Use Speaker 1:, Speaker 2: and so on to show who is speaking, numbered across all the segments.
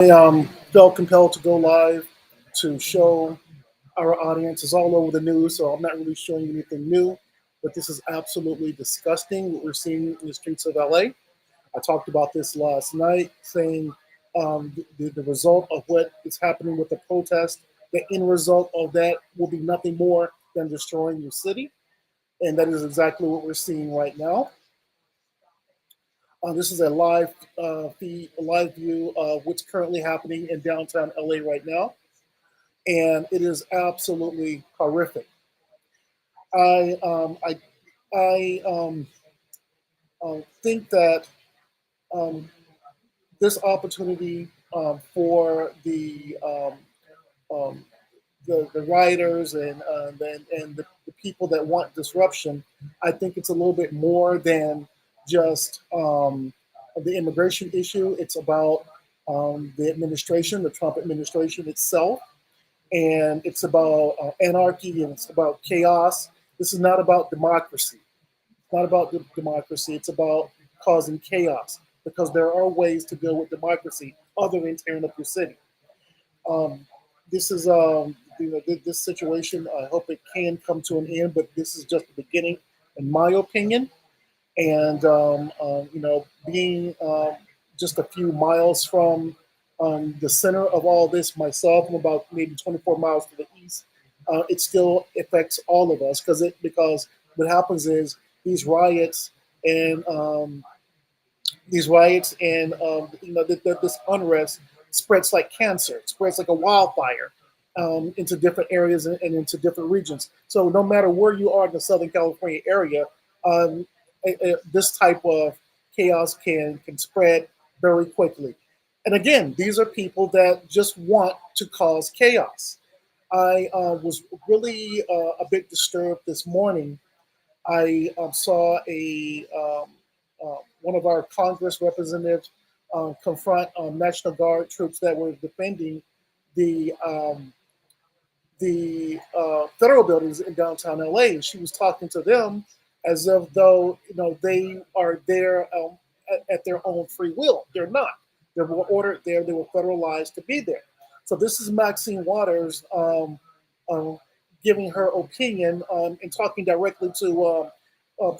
Speaker 1: I felt compelled to go live to show our audience is all over the news, so I'm not really showing you anything new. But this is absolutely disgusting what we're seeing in the streets of LA. I talked about this last night, saying the result of what is happening with the protest, the end result of that will be nothing more than destroying your city. And that is exactly what we're seeing right now. This is a live feed, a live view of what's currently happening in downtown LA right now, and it is absolutely horrific. I um, I I think that um, this opportunity for um, the rioters and the people that want disruption, I think it's a little bit more than just the immigration issue. It's about the administration, the Trump administration itself, and it's about anarchy and it's about chaos. This is not about democracy. It's not about democracy. It's about causing chaos because there are ways to deal with democracy other than tearing up your city. Um, this is this situation. I hope it can come to an end, but this is just the beginning, in my opinion. And being just a few miles from the center of all this myself, I'm about maybe 24 miles to the east. It still affects all of us because what happens is these riots and this unrest spreads like cancer. It spreads like a wildfire into different areas and into different regions. So no matter where you are in the Southern California area, um, this type of chaos can spread very quickly. And again, these are people that just want to cause chaos. I was really a bit disturbed this morning. I saw a one of our Congress representatives confront National Guard troops that were defending the federal buildings in downtown LA. And she was talking to them as if though they are there at their own free will. They're not. They were ordered there. They were federalized to be there. So this is Maxine Waters um, giving her opinion and talking directly to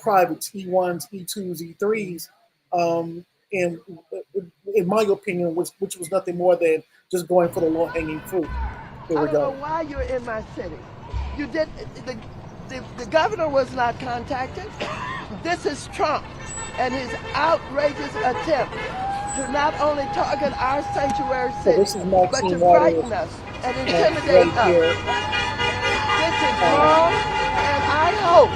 Speaker 1: privates, E1s, E2s, E3s, and in my opinion, which was nothing more than just going for the low hanging fruit. Here
Speaker 2: I
Speaker 1: we
Speaker 2: don't know
Speaker 1: go.
Speaker 2: why you're in my city. You did the the governor was not contacted. This is Trump and his outrageous attempt to not only target our sanctuary
Speaker 1: So
Speaker 2: city,
Speaker 1: this is
Speaker 2: but to
Speaker 1: Maxine Waters
Speaker 2: frighten us and intimidate
Speaker 1: right
Speaker 2: us.
Speaker 1: here
Speaker 2: This is
Speaker 1: um,
Speaker 2: wrong, and I hope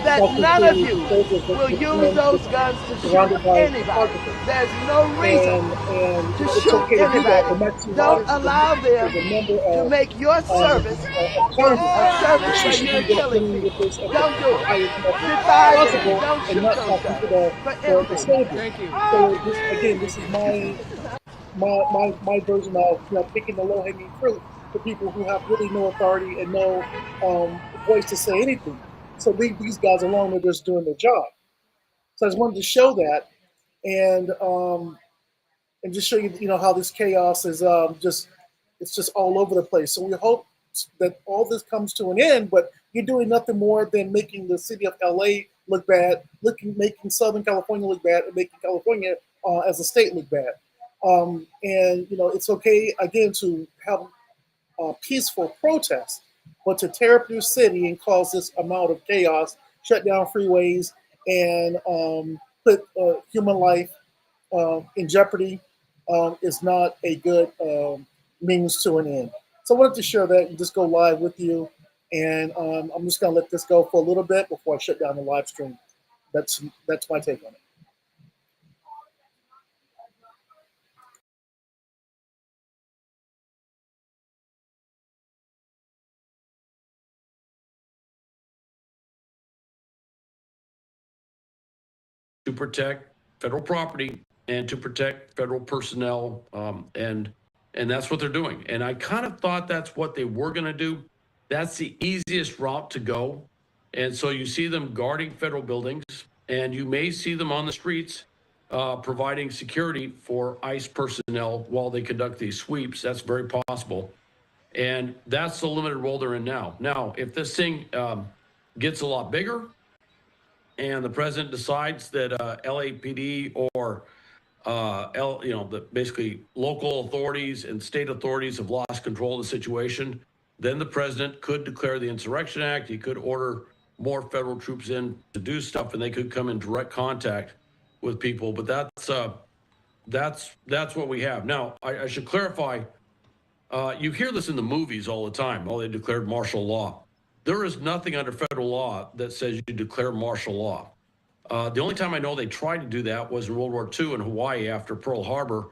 Speaker 2: that
Speaker 1: talking
Speaker 2: none of
Speaker 1: to
Speaker 2: you
Speaker 1: soldiers
Speaker 2: will
Speaker 1: with
Speaker 2: use
Speaker 1: men
Speaker 2: those guns to shoot
Speaker 1: surrounded by
Speaker 2: anybody.
Speaker 1: targets.
Speaker 2: There's no reason
Speaker 1: And
Speaker 2: to
Speaker 1: it's
Speaker 2: shoot
Speaker 1: okay to do that.
Speaker 2: anybody.
Speaker 1: But Maxine
Speaker 2: Don't
Speaker 1: Waters
Speaker 2: allow them
Speaker 1: is a member
Speaker 2: to make your service
Speaker 1: of Congress,
Speaker 2: a
Speaker 1: and
Speaker 2: service
Speaker 1: she
Speaker 2: where
Speaker 1: should be
Speaker 2: you're killing
Speaker 1: dealing with
Speaker 2: people.
Speaker 1: this at
Speaker 2: Don't do
Speaker 1: the
Speaker 2: it.
Speaker 1: highest level
Speaker 2: Defy them.
Speaker 1: possible,
Speaker 2: Don't
Speaker 1: and
Speaker 2: shoot
Speaker 1: not
Speaker 2: those
Speaker 1: talking to
Speaker 2: guns for
Speaker 1: the
Speaker 2: anything.
Speaker 1: soldiers. So this is my version of picking the low hanging fruit for people who have really no authority and no voice to say anything. So leave these guys alone; they're just doing their job. So I just wanted to show that, and just show you, how this chaos is just it's just all over the place. So we hope that all this comes to an end, but you're doing nothing more than making the city of LA look bad, making Southern California look bad, and making California as a state look bad. And it's okay again to have peaceful protest, but to tear up your city and cause this amount of chaos, shut down freeways, and put human life in jeopardy is not a good means to an end. So I wanted to share that and just go live with you. And I'm just going to let this go for a little bit before I shut down the live stream. That's my take on it.
Speaker 3: To protect federal property and to protect federal personnel, and that's what they're doing. And I kind of thought that's what they were going to do. That's the easiest route to go. And so you see them guarding federal buildings, and you may see them on the streets providing security for ICE personnel while they conduct these sweeps. That's very possible. And that's the limited role they're in now. Now, if this thing gets a lot bigger and the president decides that LAPD or basically local authorities and state authorities have lost control of the situation, then the president could declare the Insurrection Act. He could order more federal troops in to do stuff, and they could come in direct contact with people. But that's what we have now. I should clarify. You hear this in the movies all the time. Oh, they declared martial law. There is nothing under federal law that says you declare martial law. The only time I know they tried to do that was in World War II in Hawaii after Pearl Harbor.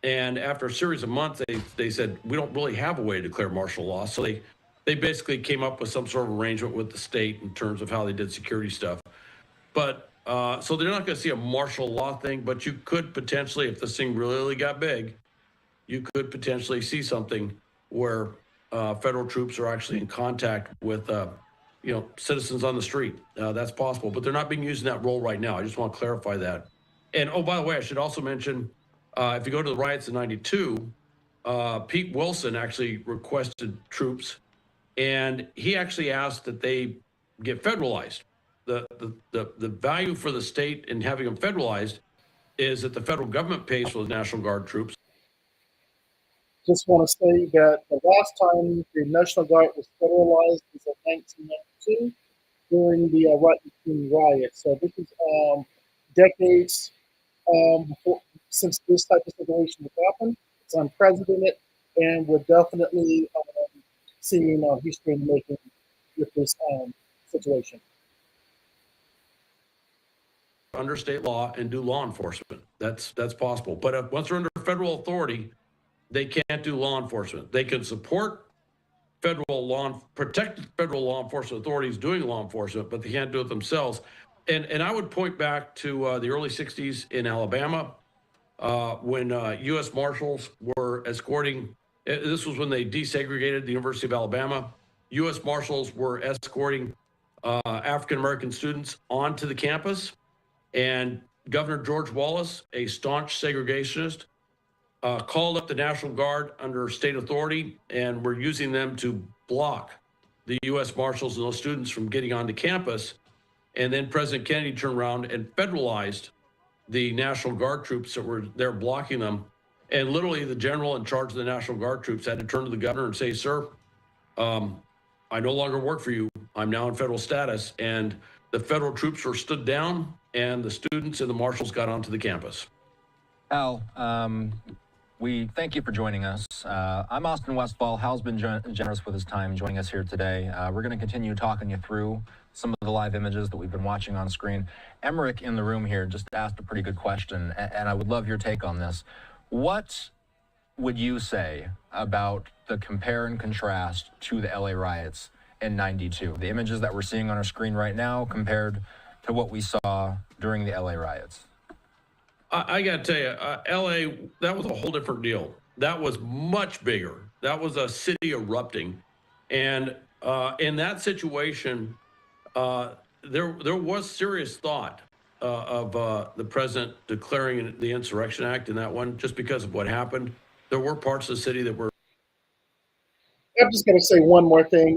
Speaker 3: And after a series of months, they said, we don't really have a way to declare martial law. So they basically came up with some sort of arrangement with the state in terms of how they did security stuff. But so they're not going to see a martial law thing, but you could potentially, if this thing really got big, you could potentially see something where federal troops are actually in contact with citizens on the street. That's possible, but they're not being used in that role right now. I just want to clarify that. And oh, by the way, I should also mention, if you go to the riots in '92, Pete Wilson actually requested troops, and he actually asked that they get federalized. The value for the state in having them federalized is that the federal government pays for the National Guard troops.
Speaker 1: Just want to say that the last time the National Guard was federalized was in 1992 during the Rotten King riot. So this is decades before, since this type of situation has happened. It's unprecedented, and we're definitely seeing history in the making with this situation.
Speaker 3: Under state law and do law enforcement. That's possible. But once they're under federal authority, they can't do law enforcement. They can support protect federal law enforcement authorities doing law enforcement, but they can't do it themselves. And I would point back to the early 60s in Alabama when U.S. Marshals were escorting. This was when they desegregated the University of Alabama. U.S. Marshals were escorting African-American students onto the campus. And Governor George Wallace, a staunch segregationist, called up the National Guard under state authority, and were using them to block the U.S. Marshals and those students from getting onto campus. And then President Kennedy turned around and federalized the National Guard troops that were there blocking them. And literally the general in charge of the National Guard troops had to turn to the governor and say, sir, I no longer work for you. I'm now in federal status. And the federal troops were stood down, and the students and the marshals got onto the campus.
Speaker 4: Al, we thank you for joining us. I'm Austin Westfall. Hal's been generous with his time joining us here today. We're going to continue talking you through some of the live images that we've been watching on screen. Emmerich in the room here just asked a pretty good question, and I would love your take on this. What would you say about the compare and contrast to the LA riots in '92? The images that we're seeing on our screen right now compared to what we saw during the LA riots?
Speaker 3: I got to tell you, LA, that was a whole different deal. That was much bigger. That was a city erupting. And in that situation, there was serious thought of the president declaring the Insurrection Act in that one, just because of what happened. There were parts of the city that were.
Speaker 1: I'm just going to say one more thing.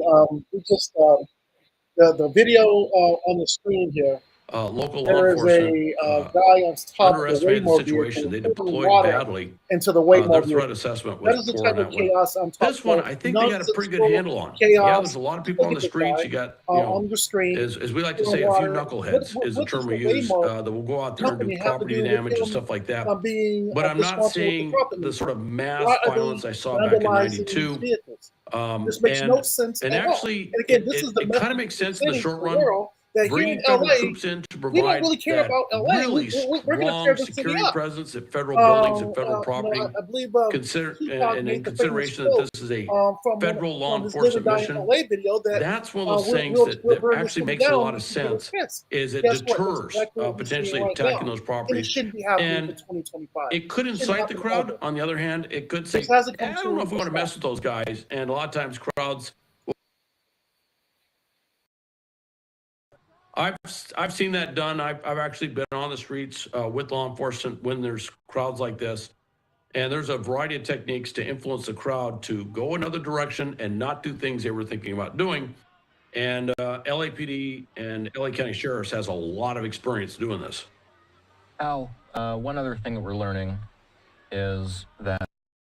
Speaker 1: The video on the screen here.
Speaker 3: Local law
Speaker 1: There is
Speaker 3: enforcement
Speaker 1: a guy on top of the
Speaker 3: underestimated the
Speaker 1: Waymo
Speaker 3: situation.
Speaker 1: vehicle
Speaker 3: They
Speaker 1: pouring
Speaker 3: deployed
Speaker 1: water
Speaker 3: badly.
Speaker 1: into the Waymo
Speaker 3: Their
Speaker 1: vehicle.
Speaker 3: threat assessment
Speaker 1: That
Speaker 3: was
Speaker 1: is the
Speaker 3: poor
Speaker 1: type
Speaker 3: on
Speaker 1: of
Speaker 3: that one.
Speaker 1: chaos I'm talking
Speaker 3: This one,
Speaker 1: about.
Speaker 3: I think they got a pretty good handle on.
Speaker 1: Chaos.
Speaker 3: Yeah, there's a lot of people on the streets. You got,
Speaker 1: on the street,
Speaker 3: as we like to say, a few knuckleheads is the term we use, that will go out there and do property damage and stuff like that. But I'm not seeing the sort of mass violence I saw back in '92.
Speaker 1: This makes no sense
Speaker 3: and
Speaker 1: at all.
Speaker 3: actually,
Speaker 1: And again, this is the
Speaker 3: it kind of makes sense in the short run.
Speaker 1: That
Speaker 3: Bringing
Speaker 1: here in
Speaker 3: federal
Speaker 1: LA,
Speaker 3: troops in to
Speaker 1: we don't
Speaker 3: provide
Speaker 1: really care
Speaker 3: that
Speaker 1: about LA.
Speaker 3: really
Speaker 1: We're going to tear
Speaker 3: strong
Speaker 1: this city
Speaker 3: security
Speaker 1: up.
Speaker 3: presence at federal buildings and federal property.
Speaker 1: I believe
Speaker 3: And in consideration that this is a federal law enforcement mission, that's one of those things that actually makes a lot of sense, is it deters potentially attacking those properties. And it could incite the crowd. On the other hand, it could say, I don't know if we want to mess with those guys. And a lot of times crowds, I've seen that done. I've actually been on the streets with law enforcement when there's crowds like this. And there's a variety of techniques to influence the crowd to go another direction and not do things they were thinking about doing. And LAPD and LA County Sheriff's has a lot of experience doing this.
Speaker 4: Al, one other thing that we're learning is that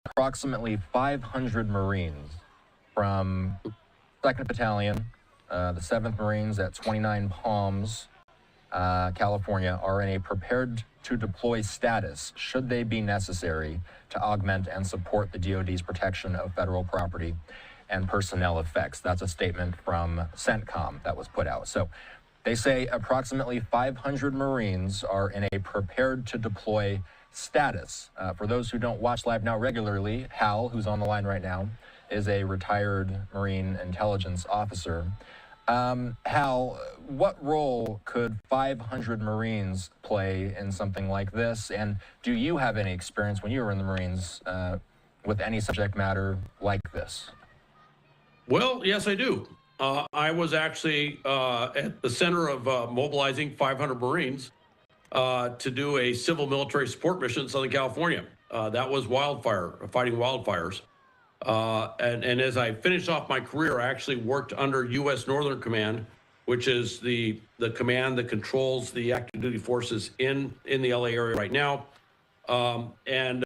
Speaker 4: approximately 500 Marines from 2nd Battalion, the 7th Marines at 29 Palms, California, are in a prepared to deploy status should they be necessary to augment and support the DoD's protection of federal property and personnel effects. That's a statement from CENTCOM that was put out. So they say approximately 500 Marines are in a prepared to deploy status. For those who don't watch Live Now regularly, Hal, who's on the line right now, is a retired Marine intelligence officer. Hal, what role could 500 Marines play in something like this? And do you have any experience when you were in the Marines with any subject matter like this?
Speaker 3: Well, yes, I do. I was actually at the center of mobilizing 500 Marines to do a civil military support mission in Southern California. That was fighting wildfires. And as I finished off my career, I actually worked under U.S. Northern Command, which is the command that controls the active duty forces in the LA area right now. And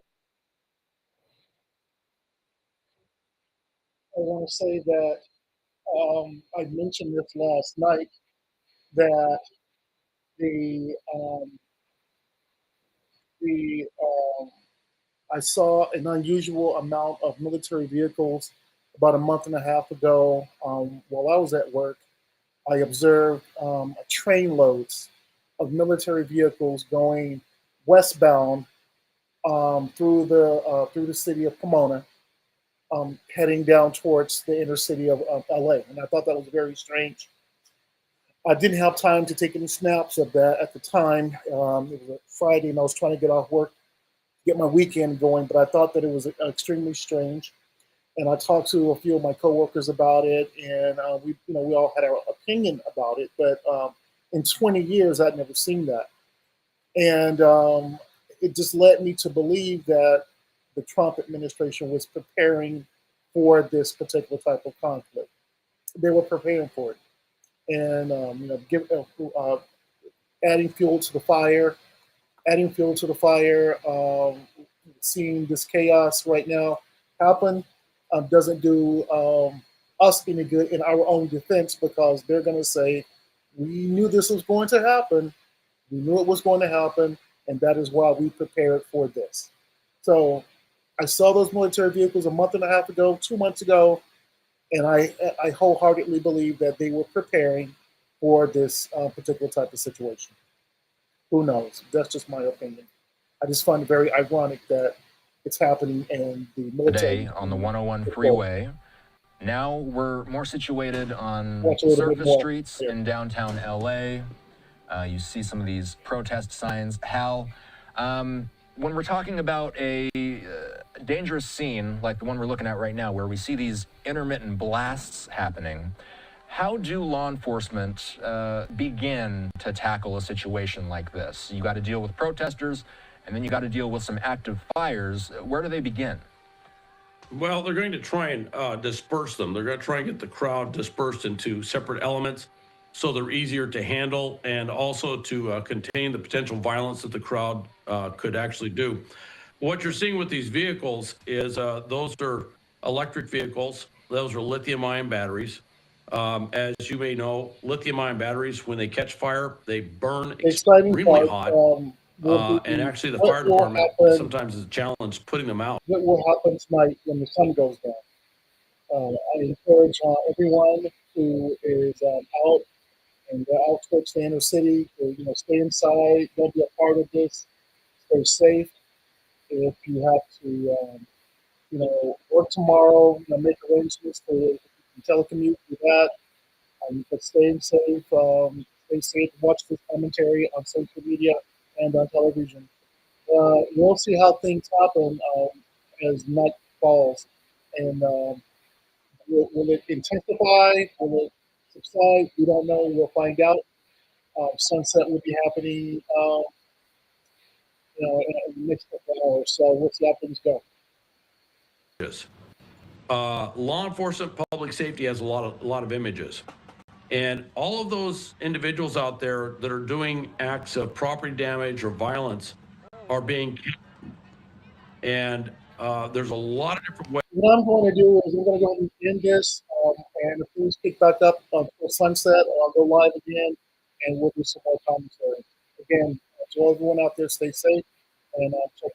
Speaker 1: I want to say that I mentioned this last night that the I saw an unusual amount of military vehicles about a month and a half ago. While I was at work, I observed train loads of military vehicles going westbound through the city of Pomona, heading down towards the inner city of LA. And I thought that was very strange. I didn't have time to take any snaps of that at the time. It was a Friday and I was trying to get off work, get my weekend going, but I thought that it was extremely strange. And I talked to a few of my coworkers about it, and we all had our opinion about it. But in 20 years, I'd never seen that, and it just led me to believe that the Trump administration was preparing for this particular type of conflict. They were preparing for it, and adding fuel to the fire, seeing this chaos right now happen doesn't do us any good in our own defense, because they're going to say, we knew this was going to happen. We knew it was going to happen, and that is why we prepared for this. So I saw those military vehicles a month and a half ago, 2 months ago, and I wholeheartedly believe that they were preparing for this particular type of situation. Who knows? That's just my opinion. I just find it very ironic that it's happening in the military.
Speaker 4: Today on the 101 freeway. Now we're more situated on surface streets in downtown LA. You see some of these protest signs. Hal, when we're talking about a dangerous scene like the one we're looking at right now, where we see these intermittent blasts happening, how do law enforcement begin to tackle a situation like this? You got to deal with protesters, and then you got to deal with some active fires. Where do they begin?
Speaker 3: Well, they're going to try and disperse them. They're going to try and get the crowd dispersed into separate elements so they're easier to handle, and also to contain the potential violence that the crowd could actually do. What you're seeing with these vehicles is those are electric vehicles. Those are lithium-ion batteries. As you may know, lithium-ion batteries, when they catch fire, they burn extremely hot. And actually, the fire department sometimes is a challenge putting them out.
Speaker 1: What will happen tonight when the sun goes down? I encourage everyone who is out and out towards the inner city to stay inside. Don't be a part of this. Stay safe. If you have to work tomorrow, make arrangements to telecommute, do that. But stay safe. Stay safe. Watch this commentary on social media and on television. We'll see how things happen as night falls, and will it intensify? Will it subside? We don't know. We'll find out. Sunset will be happening, in the next couple of hours. So we'll see how things go.
Speaker 3: Yes. Law enforcement, public safety has a lot of images, and all of those individuals out there that are doing acts of property damage or violence are being, and there's a lot of different ways.
Speaker 1: What I'm going to do is I'm going to go ahead and end this, and if things pick back up for Sunset, I'll go live again, and we'll do some more commentary. Again, to everyone out there, stay safe, and check